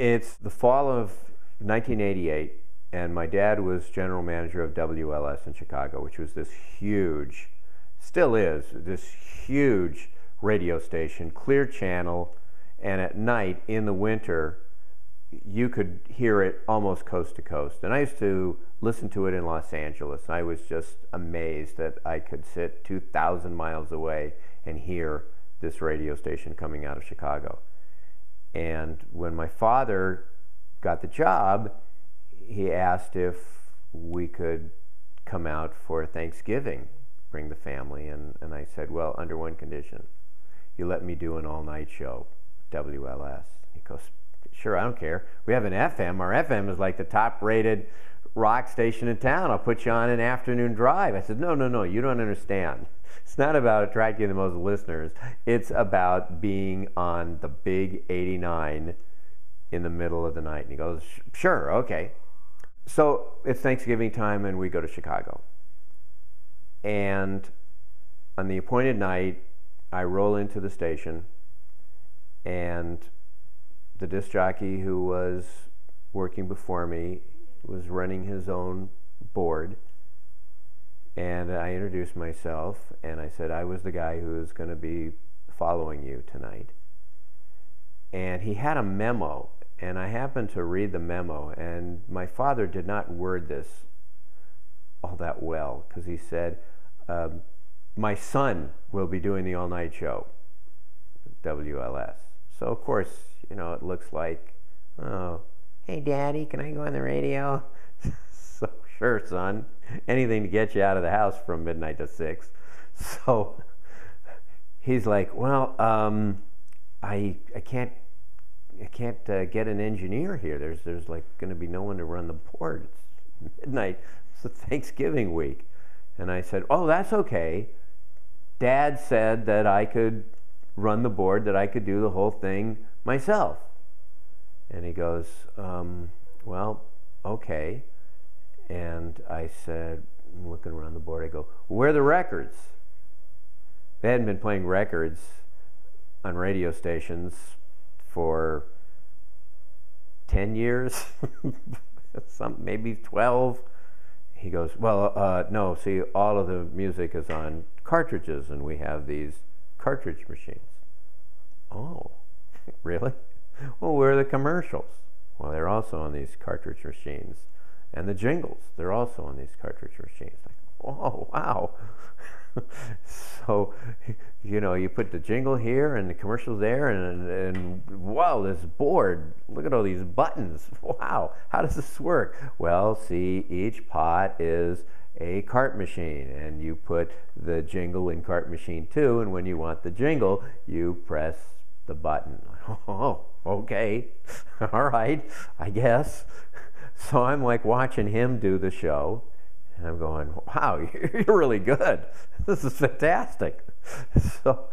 It's the fall of 1988, and my dad was general manager of WLS in Chicago, which was this huge, still is, this huge radio station, clear channel, and at night in the winter, you could hear it almost coast to coast. And I used to listen to it in Los Angeles. I was just amazed that I could sit 2,000 miles away and hear this radio station coming out of Chicago. And when my father got the job, he asked if we could come out for Thanksgiving, bring the family, and I said, well, under one condition. You let me do an all-night show, WLS. He goes, sure, I don't care. We have an FM. Our FM is like the top-rated rock station in town. I'll put you on an afternoon drive. I said, no, you don't understand. It's not about attracting the most listeners. It's about being on the big 89 in the middle of the night. And he goes, sure, okay. So it's Thanksgiving time, and we go to Chicago. And on the appointed night, I roll into the station, and the disc jockey who was working before me was running his own board. And I introduced myself, and I said I was the guy who was going to be following you tonight. And he had a memo, and I happened to read the memo, and my father did not word this all that well, because he said, my son will be doing the all-night show, WLS. So, of course, you know, it looks like, oh, hey, Daddy, can I go on the radio? So, sure, son. Anything to get you out of the house from midnight to 6. So he's like, well, I can't get an engineer here. There's like going to be no one to run the board. It's midnight. It's a Thanksgiving week. And I said, oh, that's okay. Dad said that I could run the board, that I could do the whole thing myself. And he goes, well, okay. And I said, I'm looking around the board, I go, where are the records? They hadn't been playing records on radio stations for 10 years, maybe 12. He goes, well, no, see, all of the music is on cartridges, and we have these cartridge machines. Oh, really? Well, where are the commercials? Well, they're also on these cartridge machines. And the jingles, they're also on these cartridge machines. Like, oh, wow. So, you know, you put the jingle here and the commercials there, and wow, this board, look at all these buttons. Wow, how does this work? Well, see, each pot is a cart machine, and you put the jingle in cart machine 2, and when you want the jingle, you press the button. Oh, okay, all right, I guess. So I'm like watching him do the show, and I'm going, wow, you're really good. This is fantastic. So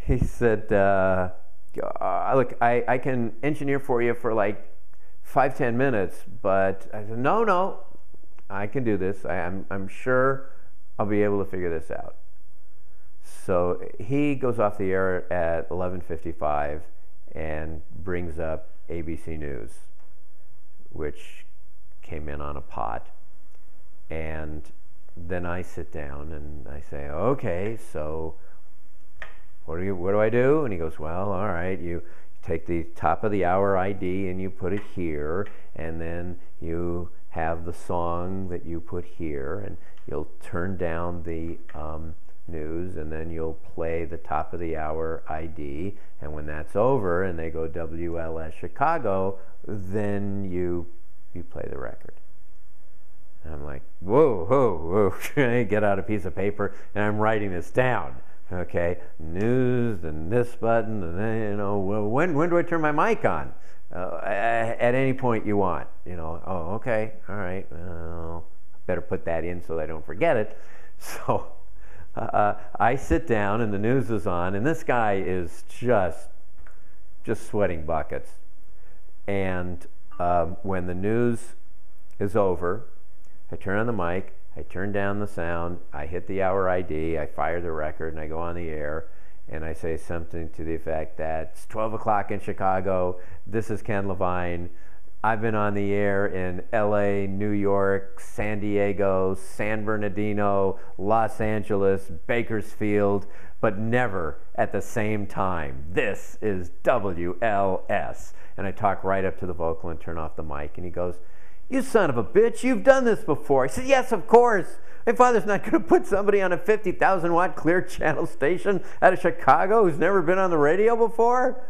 he said, look, I can engineer for you for like 5-10 minutes, but I said, no, I can do this. I'm sure I'll be able to figure this out. So he goes off the air at 11:55 and brings up ABC News, which came in on a pot. And then I sit down and I say, okay, so what do I do? And he goes, well, all right, you take the top of the hour ID and you put it here, and then you have the song that you put here, and you'll turn down the news, and then you'll play the top of the hour ID, and when that's over and they go WLS Chicago, then you play the record. And I'm like, whoa. I get out a piece of paper and I'm writing this down. Okay, news and this button, and then, you know, well, when do I turn my mic on? At any point you want, you know. Oh, okay, all right. Well, better put that in so I don't forget it. So I sit down and the news is on, and this guy is just sweating buckets. And when the news is over, I turn on the mic, I turn down the sound, I hit the hour ID, I fire the record, and I go on the air. and I say something to the effect that it's 12 o'clock in Chicago. This is Ken Levine. I've been on the air in LA, New York, San Diego, San Bernardino, Los Angeles, Bakersfield, but never at the same time. This is WLS. And I talk right up to the vocal and turn off the mic, and he goes, "You son of a bitch, you've done this before." I said, "Yes, of course. My father's not going to put somebody on a 50,000 watt clear channel station out of Chicago who's never been on the radio before."